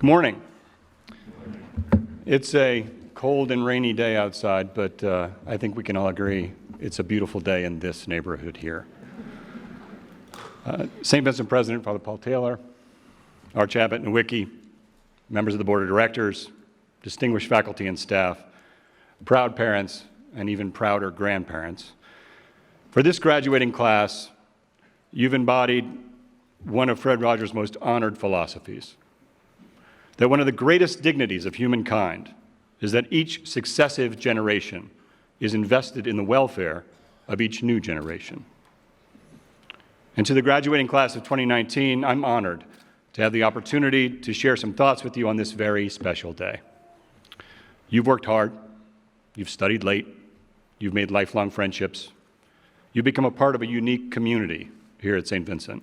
Good morning. It's a cold and rainy day outside, but I think we can all agree it's a beautiful day in this neighborhood here. St. Vincent President, Father Paul Taylor, Arch Abbot Nowicki, members of the Board of Directors, distinguished faculty and staff, proud parents, and even prouder grandparents. For this graduating class, you've embodied one of Fred Rogers' most honored philosophies, that one of the greatest dignities of humankind is that each successive generation is invested in the welfare of each new generation. And to the graduating class of 2019, I'm honored to have the opportunity to share some thoughts with you on this very special day. You've worked hard, you've studied late, you've made lifelong friendships, you've become a part of a unique community here at St. Vincent.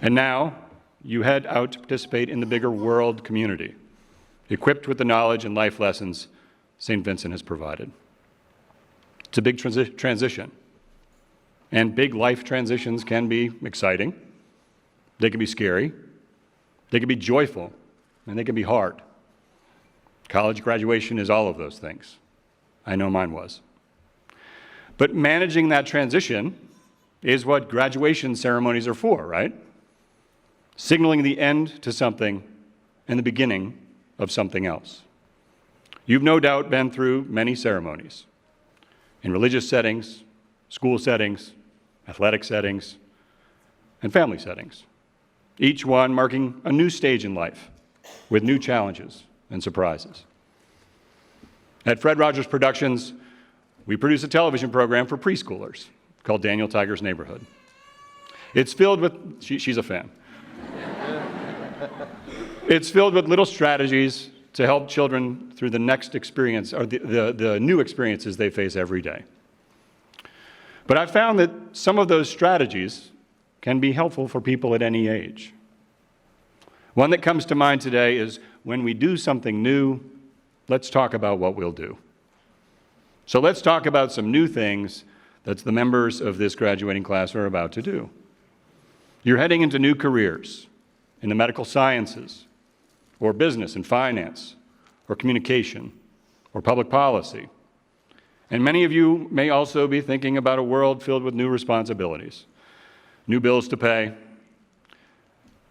And now, you head out to participate in the bigger world community, equipped with the knowledge and life lessons St. Vincent has provided. It's a big transition, and big life transitions can be exciting, they can be scary, they can be joyful, and they can be hard. College graduation is all of those things. I know mine was. But managing that transition is what graduation ceremonies are for, right? Signaling the end to something and the beginning of something else. You've no doubt been through many ceremonies in religious settings, school settings, athletic settings, and family settings, each one marking a new stage in life with new challenges and surprises. At Fred Rogers Productions, we produce a television program for preschoolers called Daniel Tiger's Neighborhood. It's filled with, she's a fan. It's filled with little strategies to help children through the next experience, or the new experiences they face every day. But I've found that some of those strategies can be helpful for people at any age. One that comes to mind today is when we do something new, let's talk about what we'll do. So let's talk about some new things that the members of this graduating class are about to do. You're heading into new careers in the medical sciences, or business and finance, or communication, or public policy. And many of you may also be thinking about a world filled with new responsibilities, new bills to pay,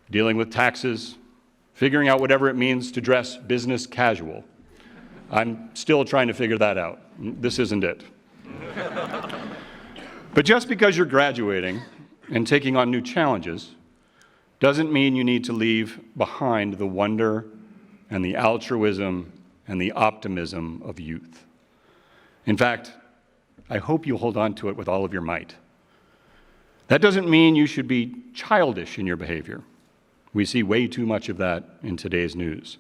dealing with taxes, figuring out whatever it means to dress business casual. I'm still trying to figure that out. This isn't it. But just because you're graduating and taking on new challenges doesn't mean you need to leave behind the wonder and the altruism and the optimism of youth. In fact, I hope you'll hold on to it with all of your might. That doesn't mean you should be childish in your behavior. We see way too much of that in today's news.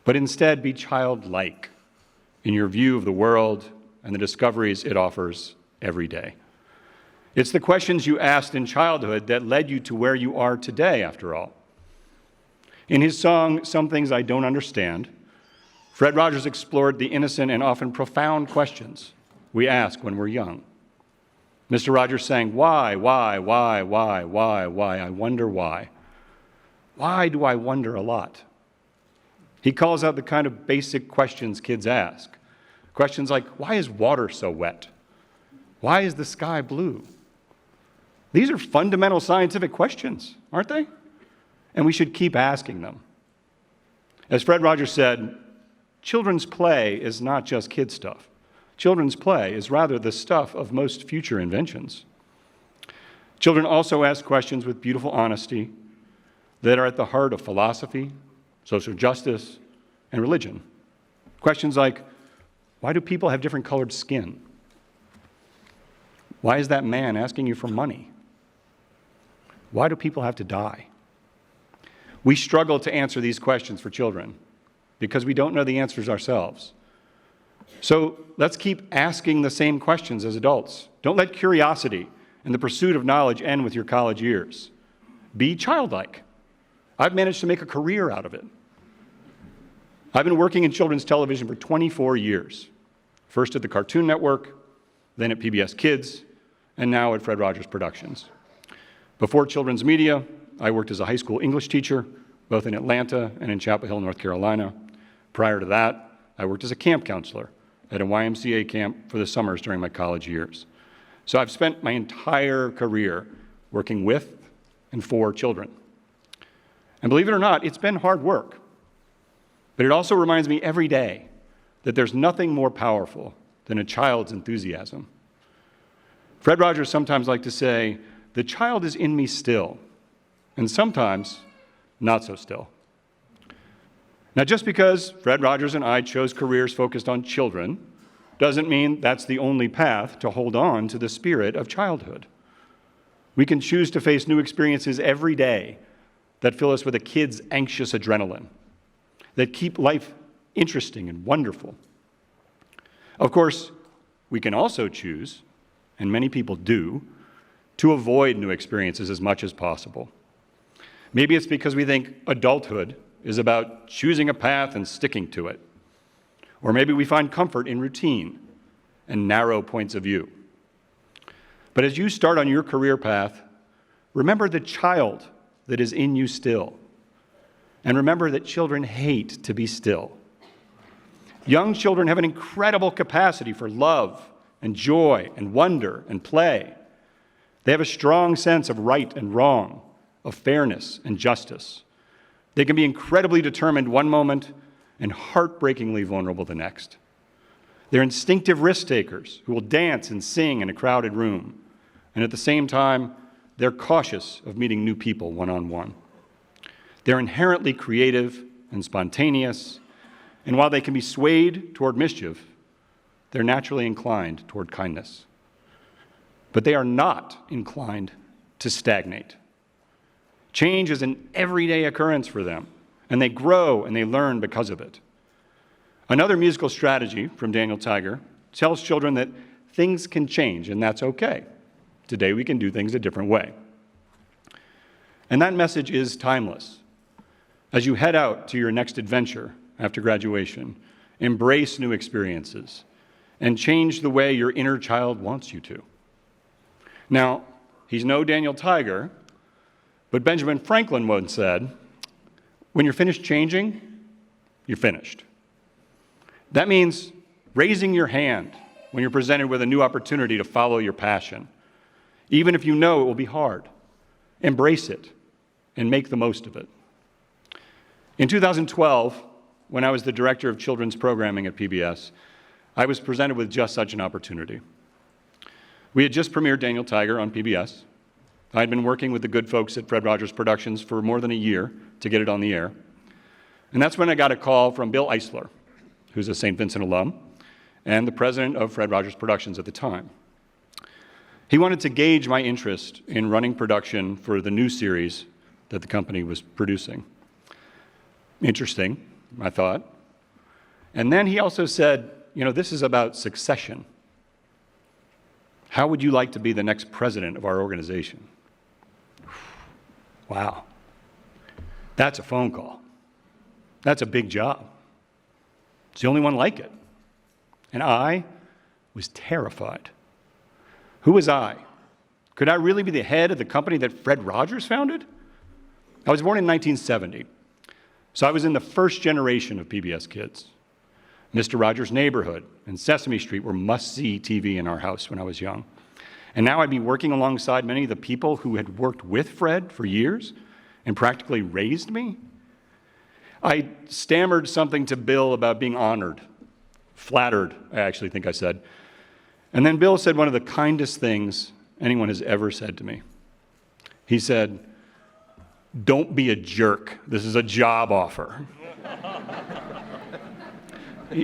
But instead, be childlike in your view of the world and the discoveries it offers every day. It's the questions you asked in childhood that led you to where you are today, after all. In his song, Some Things I Don't Understand, Fred Rogers explored the innocent and often profound questions we ask when we're young. Mr. Rogers sang, why, I wonder why. Why do I wonder a lot? He calls out the kind of basic questions kids ask. Questions like, why is water so wet? Why is the sky blue? These are fundamental scientific questions, aren't they? And we should keep asking them. As Fred Rogers said, children's play is not just kid stuff. Children's play is rather the stuff of most future inventions. Children also ask questions with beautiful honesty that are at the heart of philosophy, social justice, and religion. Questions like, why do people have different colored skin? Why is that man asking you for money? Why do people have to die? We struggle to answer these questions for children because we don't know the answers ourselves. So let's keep asking the same questions as adults. Don't let curiosity and the pursuit of knowledge end with your college years. Be childlike. I've managed to make a career out of it. I've been working in children's television for 24 years, first at the Cartoon Network, then at PBS Kids, and now at Fred Rogers Productions. Before children's media, I worked as a high school English teacher, both in Atlanta and in Chapel Hill, North Carolina. Prior to that, I worked as a camp counselor at a YMCA camp for the summers during my college years. So I've spent my entire career working with and for children. And believe it or not, it's been hard work. But it also reminds me every day that there's nothing more powerful than a child's enthusiasm. Fred Rogers sometimes liked to say, "The child is in me still," and sometimes not so still. Now, just because Fred Rogers and I chose careers focused on children doesn't mean that's the only path to hold on to the spirit of childhood. We can choose to face new experiences every day that fill us with a kid's anxious adrenaline, that keep life interesting and wonderful. Of course, we can also choose, and many people do, to avoid new experiences as much as possible. Maybe it's because we think adulthood is about choosing a path and sticking to it. Or maybe we find comfort in routine and narrow points of view. But as you start on your career path, remember the child that is in you still. And remember that children hate to be still. Young children have an incredible capacity for love and joy and wonder and play. They have a strong sense of right and wrong, of fairness and justice. They can be incredibly determined one moment and heartbreakingly vulnerable the next. They're instinctive risk takers who will dance and sing in a crowded room. And at the same time, they're cautious of meeting new people one-on-one. They're inherently creative and spontaneous, and while they can be swayed toward mischief, they're naturally inclined toward kindness. But they are not inclined to stagnate. Change is an everyday occurrence for them, and they grow and they learn because of it. Another musical strategy from Daniel Tiger tells children that things can change, and that's okay. Today we can do things a different way. And that message is timeless. As you head out to your next adventure after graduation, embrace new experiences and change the way your inner child wants you to. Now, he's no Daniel Tiger, but Benjamin Franklin once said, "When you're finished changing, you're finished." That means raising your hand when you're presented with a new opportunity to follow your passion. Even if you know it will be hard, embrace it and make the most of it. In 2012, when I was the director of children's programming at PBS, I was presented with just such an opportunity. We had just premiered Daniel Tiger on PBS. I had been working with the good folks at Fred Rogers Productions for more than a year to get it on the air. And that's when I got a call from Bill Eisler, who's a St. Vincent alum, and the president of Fred Rogers Productions at the time. He wanted to gauge my interest in running production for the new series that the company was producing. Interesting, I thought. And then he also said, this is about succession. How would you like to be the next president of our organization? Wow. That's a phone call. That's a big job. It's the only one like it. And I was terrified. Who was I? Could I really be the head of the company that Fred Rogers founded? I was born in 1970, so I was in the first generation of PBS kids. Mr. Rogers' Neighborhood and Sesame Street were must-see TV in our house when I was young. And now I'd be working alongside many of the people who had worked with Fred for years and practically raised me. I stammered something to Bill about being honored, flattered, I actually think I said. And then Bill said one of the kindest things anyone has ever said to me. He said, "Don't be a jerk. This is a job offer."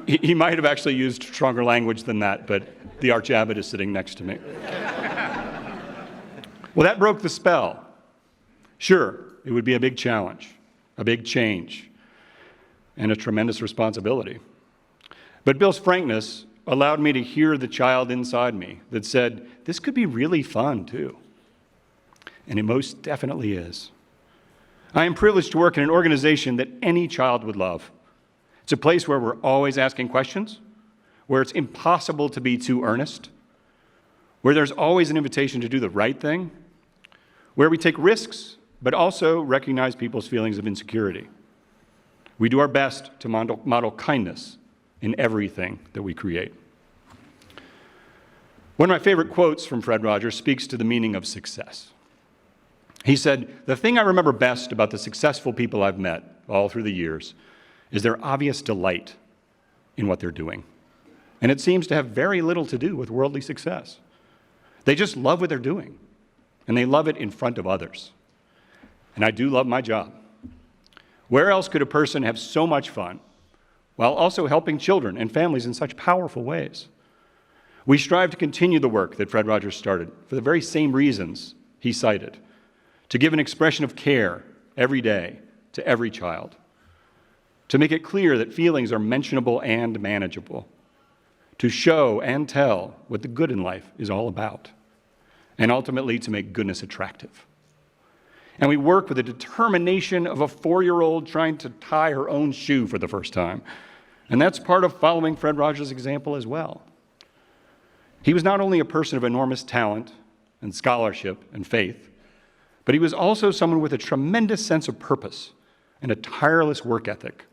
He might have actually used stronger language than that, but the arch abbot is sitting next to me. Well, that broke the spell. Sure, it would be a big challenge, a big change, and a tremendous responsibility. But Bill's frankness allowed me to hear the child inside me that said, this could be really fun too. And it most definitely is. I am privileged to work in an organization that any child would love. It's a place where we're always asking questions, where it's impossible to be too earnest, where there's always an invitation to do the right thing, where we take risks but also recognize people's feelings of insecurity. We do our best to model kindness in everything that we create. One of my favorite quotes from Fred Rogers speaks to the meaning of success. He said, "The thing I remember best about the successful people I've met all through the years is their obvious delight in what they're doing. And it seems to have very little to do with worldly success. They just love what they're doing, and they love it in front of others. And I do love my job. Where else could a person have so much fun while also helping children and families in such powerful ways? We strive to continue the work that Fred Rogers started for the very same reasons he cited, to give an expression of care every day to every child, to make it clear that feelings are mentionable and manageable, to show and tell what the good in life is all about, and ultimately to make goodness attractive. And we work with the determination of a 4-year-old trying to tie her own shoe for the first time. And that's part of following Fred Rogers' example as well. He was not only a person of enormous talent and scholarship and faith, but he was also someone with a tremendous sense of purpose and a tireless work ethic.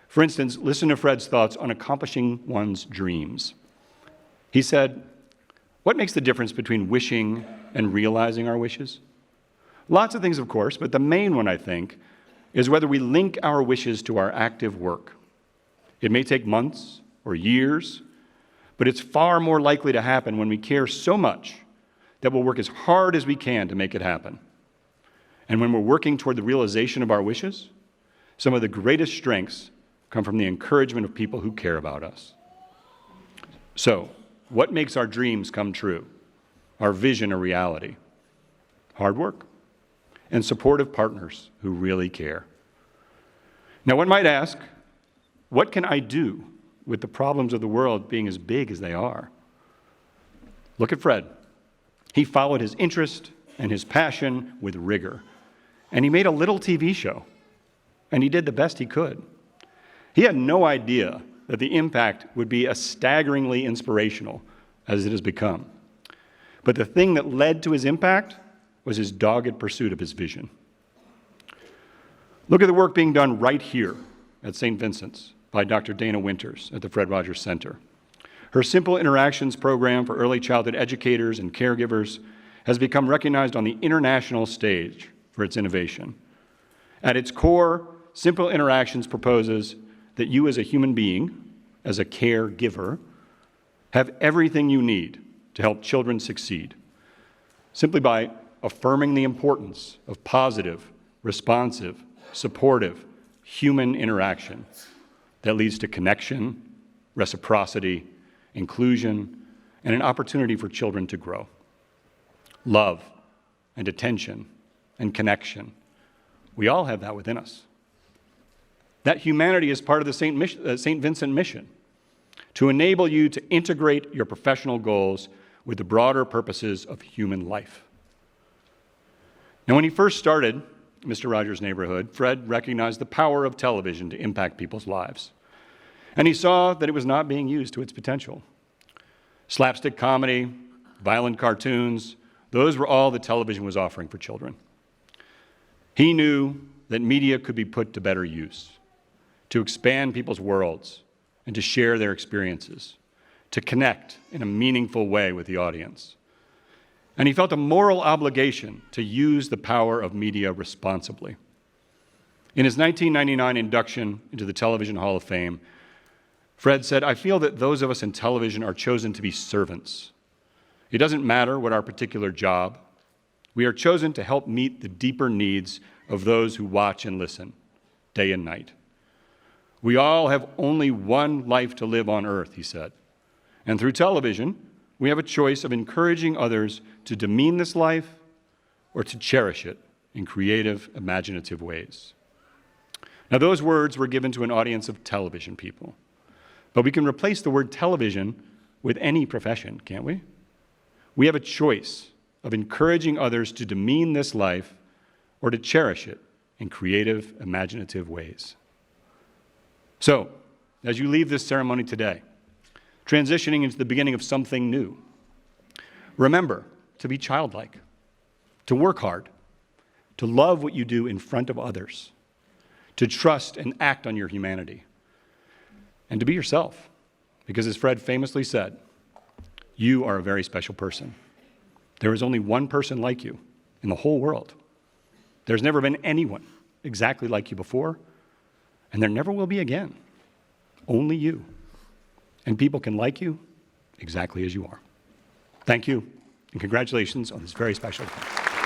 For instance, listen to Fred's thoughts on accomplishing one's dreams. He said, "What makes the difference between wishing and realizing our wishes? Lots of things, of course, but the main one, I think, is whether we link our wishes to our active work. It may take months or years, but it's far more likely to happen when we care so much that we'll work as hard as we can to make it happen. And when we're working toward the realization of our wishes, some of the greatest strengths come from the encouragement of people who care about us." So, what makes our dreams come true, our vision a reality? Hard work and supportive partners who really care. Now, one might ask, what can I do with the problems of the world being as big as they are? Look at Fred. He followed his interest and his passion with rigor, and he made a little TV show, and he did the best he could. He had no idea that the impact would be as staggeringly inspirational as it has become. But the thing that led to his impact was his dogged pursuit of his vision. Look at the work being done right here at St. Vincent's by Dr. Dana Winters at the Fred Rogers Center. Her Simple Interactions program for early childhood educators and caregivers has become recognized on the international stage for its innovation. At its core, Simple Interactions proposes that you as a human being, as a caregiver, have everything you need to help children succeed, simply by affirming the importance of positive, responsive, supportive, human interaction that leads to connection, reciprocity, inclusion, and an opportunity for children to grow. Love and attention and connection. We all have that within us. That humanity is part of the St. Vincent mission, to enable you to integrate your professional goals with the broader purposes of human life. Now, when he first started Mr. Rogers' Neighborhood, Fred recognized the power of television to impact people's lives. And he saw that it was not being used to its potential. Slapstick comedy, violent cartoons, those were all that television was offering for children. He knew that media could be put to better use, to expand people's worlds and to share their experiences, to connect in a meaningful way with the audience. And he felt a moral obligation to use the power of media responsibly. In his 1999 induction into the Television Hall of Fame, Fred said, "I feel that those of us in television are chosen to be servants. It doesn't matter what our particular job. We are chosen to help meet the deeper needs of those who watch and listen, day and night. We all have only one life to live on earth," he said. "And through television, we have a choice of encouraging others to demean this life or to cherish it in creative, imaginative ways." Now, those words were given to an audience of television people. But we can replace the word television with any profession, can't we? We have a choice of encouraging others to demean this life or to cherish it in creative, imaginative ways. So, as you leave this ceremony today, transitioning into the beginning of something new, remember to be childlike, to work hard, to love what you do in front of others, to trust and act on your humanity, and to be yourself. Because as Fred famously said, you are a very special person. There is only one person like you in the whole world. There's never been anyone exactly like you before, and there never will be again. Only you. And people can like you exactly as you are. Thank you, and congratulations on this very special day.